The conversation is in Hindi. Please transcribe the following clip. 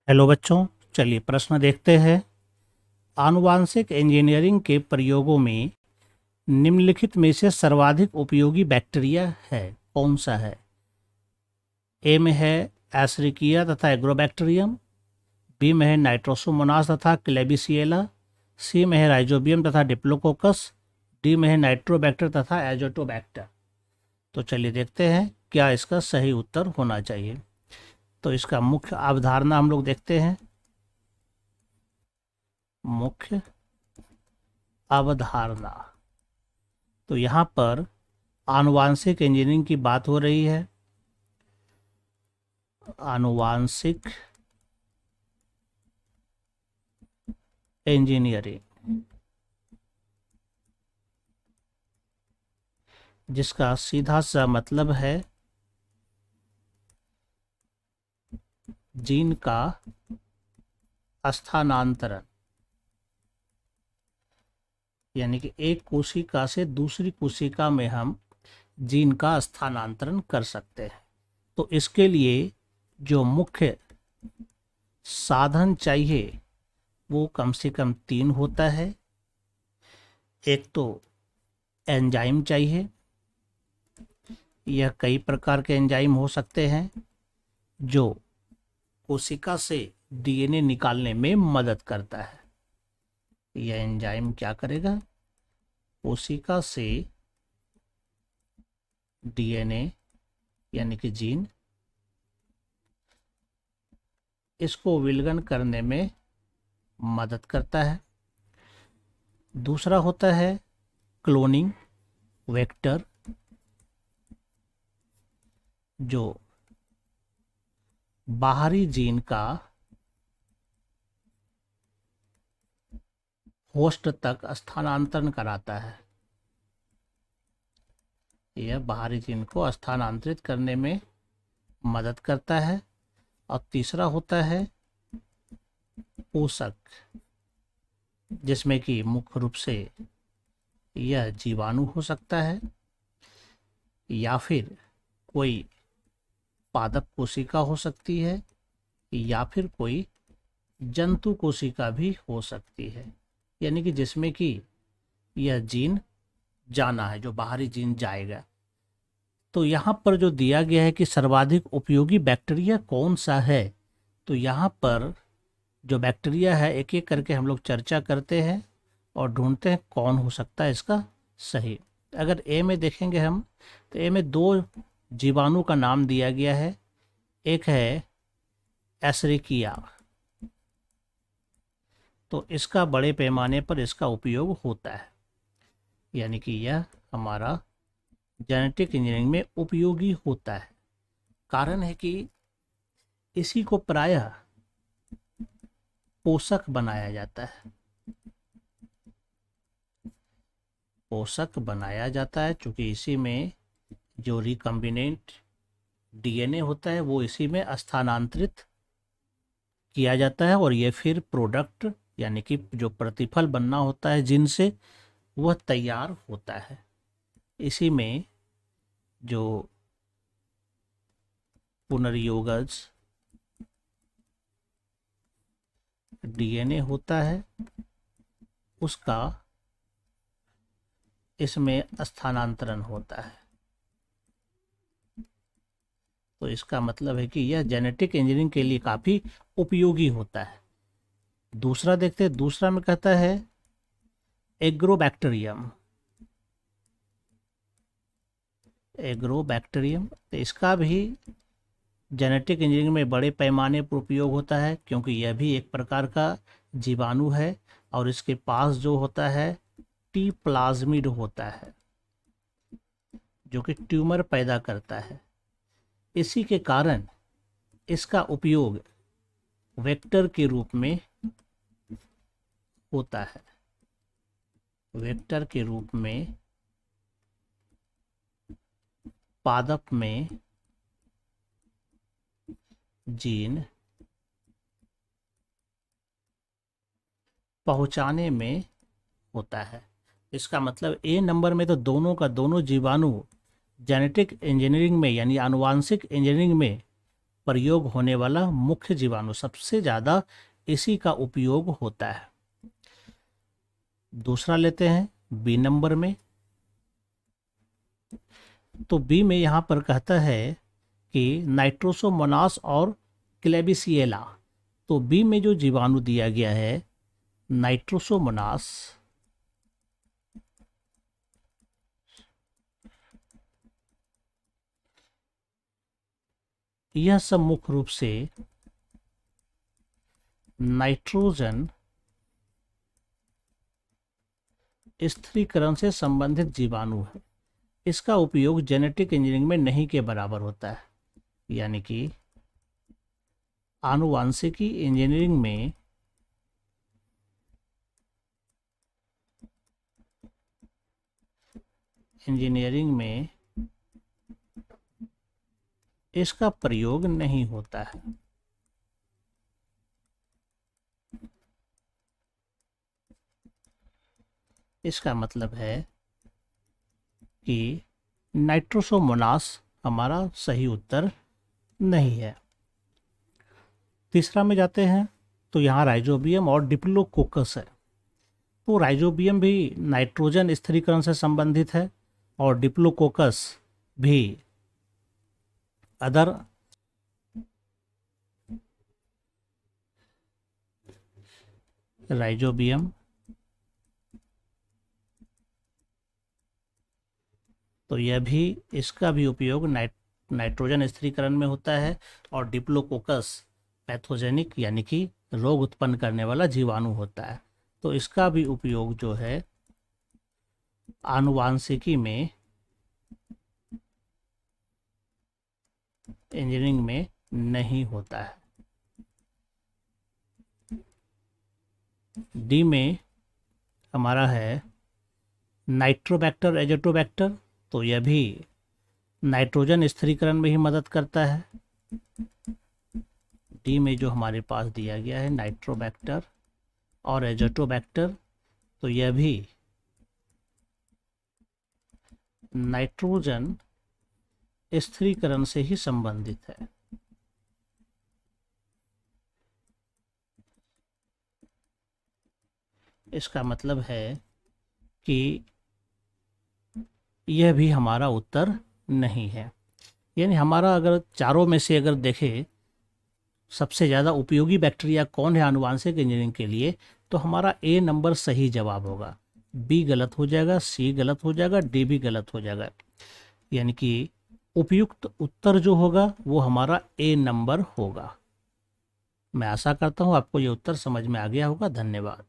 हेलो बच्चों, चलिए प्रश्न देखते हैं। आनुवांशिक इंजीनियरिंग के प्रयोगों में निम्नलिखित में से सर्वाधिक उपयोगी बैक्टीरिया है कौन सा है? ए में है एशरिकिया तथा एग्रोबैक्टीरियम, बी में है नाइट्रोसोमोनास तथा क्लेबिसिएला, सी में है राइजोबियम तथा डिप्लोकोकस, डी में है नाइट्रोबैक्टर तथा एजोटोबैक्टर। तो चलिए देखते हैं क्या इसका सही उत्तर होना चाहिए। तो इसका मुख्य अवधारणा हम लोग देखते हैं। मुख्य अवधारणा, तो यहाँ पर आनुवांशिक इंजीनियरिंग की बात हो रही है। आनुवांशिक इंजीनियरिंग, जिसका सीधा सा मतलब है जीन का स्थानांतरण, यानी कि एक कोशिका से दूसरी कोशिका में हम जीन का स्थानांतरण कर सकते हैं। तो इसके लिए जो मुख्य साधन चाहिए वो कम से कम 3 होता है। एक तो एंजाइम चाहिए, यह कई प्रकार के एंजाइम हो सकते हैं जो कोशिका से डीएनए निकालने में मदद करता है। यह एंजाइम क्या करेगा? कोशिका से डीएनए यानी कि जीन, इसको विलगन करने में मदद करता है। दूसरा होता है क्लोनिंग वेक्टर, जो बाहरी जीन का होस्ट तक स्थानांतरण कराता है। यह बाहरी जीन को स्थानांतरित करने में मदद करता है। और तीसरा होता है पोषक, जिसमें कि मुख्य रूप से यह जीवाणु हो सकता है या फिर कोई पादप कोशिका हो सकती है या फिर कोई जंतु कोशिका भी हो सकती है, यानी कि जिसमें कि यह जीन जाना है, जो बाहरी जीन जाएगा। तो यहाँ पर जो दिया गया है कि सर्वाधिक उपयोगी बैक्टीरिया कौन सा है, तो यहाँ पर जो बैक्टीरिया है एक एक करके हम लोग चर्चा करते हैं और ढूंढते हैं कौन हो सकता है इसका सही। अगर ए में देखेंगे हम, तो ए में 2 जीवाणु का नाम दिया गया है। एक है एशरिकिया, तो इसका बड़े पैमाने पर इसका उपयोग होता है, यानी कि यह हमारा जेनेटिक इंजीनियरिंग में उपयोगी होता है। कारण है कि इसी को प्रायः पोषक बनाया जाता है। पोषक बनाया जाता है क्योंकि इसी में जो रिकम्बिनेंट डीएनए होता है वो इसी में स्थानांतरित किया जाता है और ये फिर प्रोडक्ट यानी कि जो प्रतिफल बनना होता है जिनसे, वह तैयार होता है। इसी में जो पुनर्योगज डीएनए होता है उसका इसमें स्थानांतरण होता है। तो इसका मतलब है कि यह जेनेटिक इंजीनियरिंग के लिए काफ़ी उपयोगी होता है। दूसरा देखते हैं, दूसरा में कहता है एग्रोबैक्टीरियम। एग्रोबैक्टीरियम, तो इसका भी जेनेटिक इंजीनियरिंग में बड़े पैमाने पर उपयोग होता है क्योंकि यह भी एक प्रकार का जीवाणु है और इसके पास जो होता है टी प्लाज्मिड होता है जो कि ट्यूमर पैदा करता है। इसी के कारण इसका उपयोग वेक्टर के रूप में होता है। वेक्टर के रूप में पादप में जीन पहुंचाने में होता है। इसका मतलब ए नंबर में तो दोनों का दोनों जीवाणु जेनेटिक इंजीनियरिंग में यानी आनुवांशिक इंजीनियरिंग में प्रयोग होने वाला मुख्य जीवाणु, सबसे ज़्यादा इसी का उपयोग होता है। दूसरा लेते हैं बी नंबर में। तो बी में यहाँ पर कहता है कि नाइट्रोसोमोनास और क्लेबिसिएला। तो बी में जो जीवाणु दिया गया है नाइट्रोसोमोनास, यह सब मुख्य रूप से नाइट्रोजन स्थिरीकरण से संबंधित जीवाणु है। इसका उपयोग जेनेटिक इंजीनियरिंग में नहीं के बराबर होता है, यानी कि आनुवांशिकी इंजीनियरिंग में इसका प्रयोग नहीं होता है। इसका मतलब है कि नाइट्रोसोमोनास हमारा सही उत्तर नहीं है। तीसरा में जाते हैं तो यहाँ राइजोबियम और डिप्लोकोकस है। तो राइजोबियम भी नाइट्रोजन स्थिरीकरण से संबंधित है और डिप्लोकोकस भी अदर राइजोबियम, तो यह भी, इसका भी उपयोग नाइट्रोजन स्थिरीकरण में होता है। और डिप्लोकोकस पैथोजेनिक यानी कि रोग उत्पन्न करने वाला जीवाणु होता है। तो इसका भी उपयोग जो है आनुवांशिकी में इंजीनियरिंग में नहीं होता है। डी में हमारा है नाइट्रोबैक्टर एजोटोबैक्टर। तो यह भी नाइट्रोजन स्थिरीकरण में ही मदद करता है। डी में जो हमारे पास दिया गया है नाइट्रोबैक्टर और एजोटोबैक्टर, तो यह भी नाइट्रोजन स्थिरीकरण से ही संबंधित है। इसका मतलब है कि यह भी हमारा उत्तर नहीं है। यानी हमारा अगर चारों में से अगर देखें सबसे ज़्यादा उपयोगी बैक्टीरिया कौन है आनुवांशिक इंजीनियरिंग के लिए, तो हमारा ए नंबर सही जवाब होगा। बी गलत हो जाएगा, सी गलत हो जाएगा, डी भी गलत हो जाएगा। यानी कि उपयुक्त उत्तर जो होगा वो हमारा ए नंबर होगा। मैं आशा करता हूँ आपको ये उत्तर समझ में आ गया होगा। धन्यवाद।